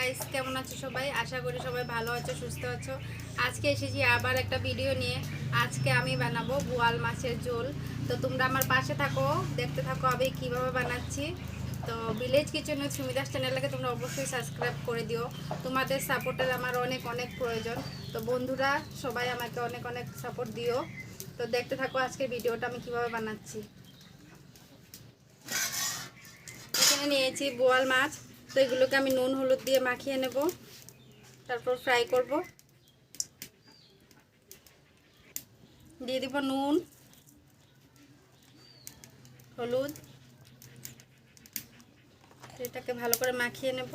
Guys, কেমন আছো সবাই? আশা করি সবাই ভালো আছো, সুস্থ আছো। আজকে এসেছি আবার একটা ভিডিও নিয়ে। আজকে আমি বানাবো বোয়াল মাছের ঝোল। তো তোমরা আমার পাশে থাকো, দেখতে থাকো আমি কিভাবে বানাচ্ছি। তো ভিলেজ কিচেন উইথ সুমিতাস চ্যানেলটাকে তোমরা অবশ্যই সাবস্ক্রাইব করে দিও। তোমাদের সাপোর্টের আমার অনেক অনেক প্রয়োজন। তো বন্ধুরা সবাই আমাকে অনেক অনেক সাপোর্ট দিও। তো দেখতে থাকো আজকের ভিডিওটা আমি কিভাবে বানাচ্ছি। এখানে নিয়েছি বোয়াল মাছ। তো এগুলোকে আমি নুন হলুদ দিয়ে মাখিয়ে নেব, তারপর ফ্রাই করব। দিয়ে দিব নুন হলুদ, এটাকে ভালো করে মাখিয়ে নেব।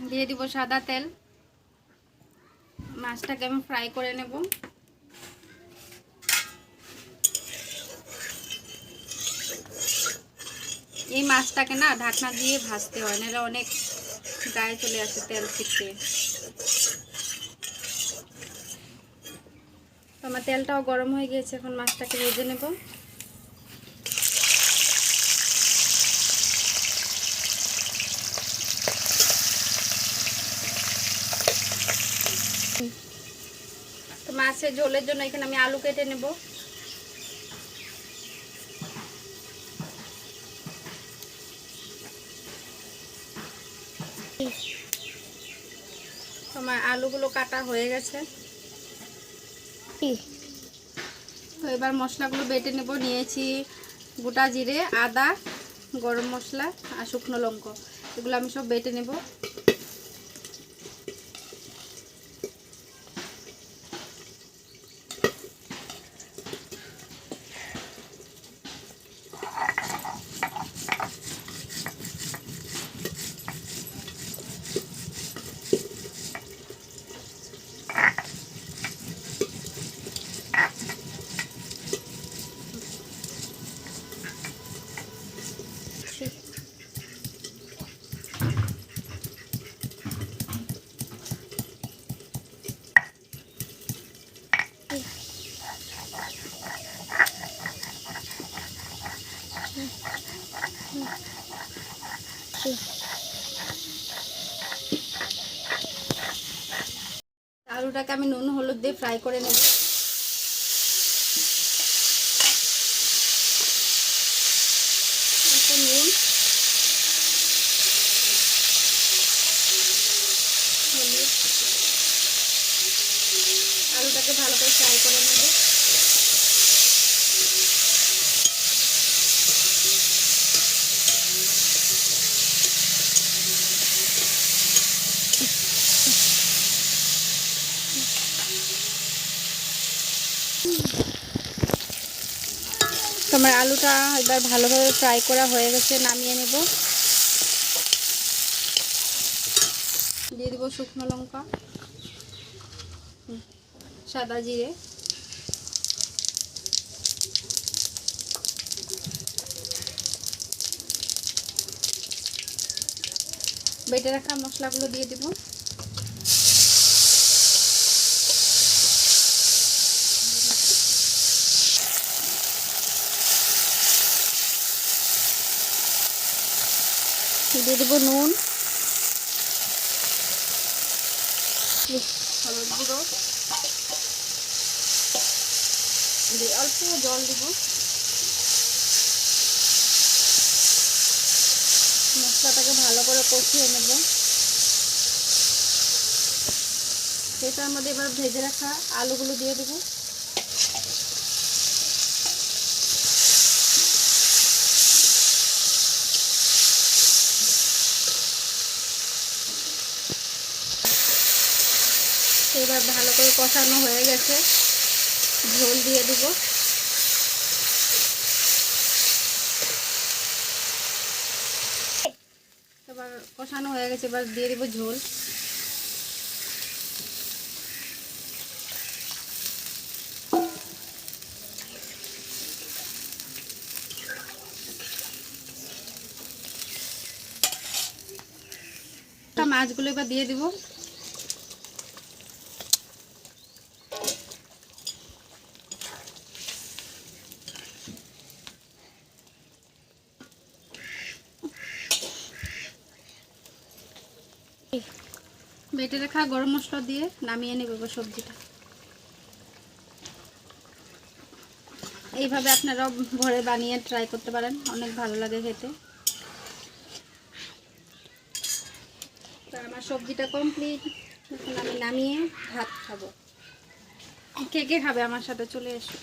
দিয়ে দিব সাদা তেল, মাছটাকে আমি ফ্রাই করে নেব। এই মাছটাকে না ঢাকনা দিয়ে ভাজতে হয়, নাহলে অনেক গায়ে চলে আসে তেল ছিটকে। তো আমার তেলটাও গরম হয়ে গিয়েছে, এখন মাছটাকে ভেজে নেব। তো মাছের ঝোলের জন্য এখানে আমি আলু কেটে নেব। আমার আলুগুলো কাটা হয়ে গেছে। তো এবার মশলাগুলো বেটে নেব। নিয়েছি গোটা জিরে, আদা, গরম মশলা আর শুকনো লঙ্কা। এগুলো আমি সব বেটে নেব। আলুটাকে আমি নুন হলুদ দিয়ে ফ্রাই করে নেব। নুন হলুদ, আলুটাকে ভালো করে ফ্রাই করে নেব। তোমার আলুটা এবার ভালোভাবে ফ্রাই করা হয়ে গেছে, নামিয়ে নেব। দিয়ে দেবো শুকনো লঙ্কা, সাদা জিরে, বেটে রাখা মশলাগুলো দিয়ে দেব। দিয়ে দেবো নুন, হলুদ গুঁড়ো, দিয়ে অল্প জল দিব। মশলাটাকে ভালো করে কষিয়ে নেব। সেটার মধ্যে এবার ভেজে রাখা আলুগুলো দিয়ে দেব। এবার ভালো করে কষানো হয়ে গেছে, ঝোল দিয়ে দেব। এবার কষানো হয়ে গেছে, এবার দিয়ে দেব ঝোল। মাছগুলো এবার দিয়ে দেব। বেটে রাখা গরম মশলা দিয়ে নামিয়ে নেব সবজিটা। এইভাবে আপনারাও ঘরে বানিয়ে ট্রাই করতে পারেন, অনেক ভালো লাগে খেতে। তো আমার সবজিটা কমপ্লিট, এখন আমি নামিয়ে ভাত খাবো। কে কে খাবে আমার সাথে চলে এসো।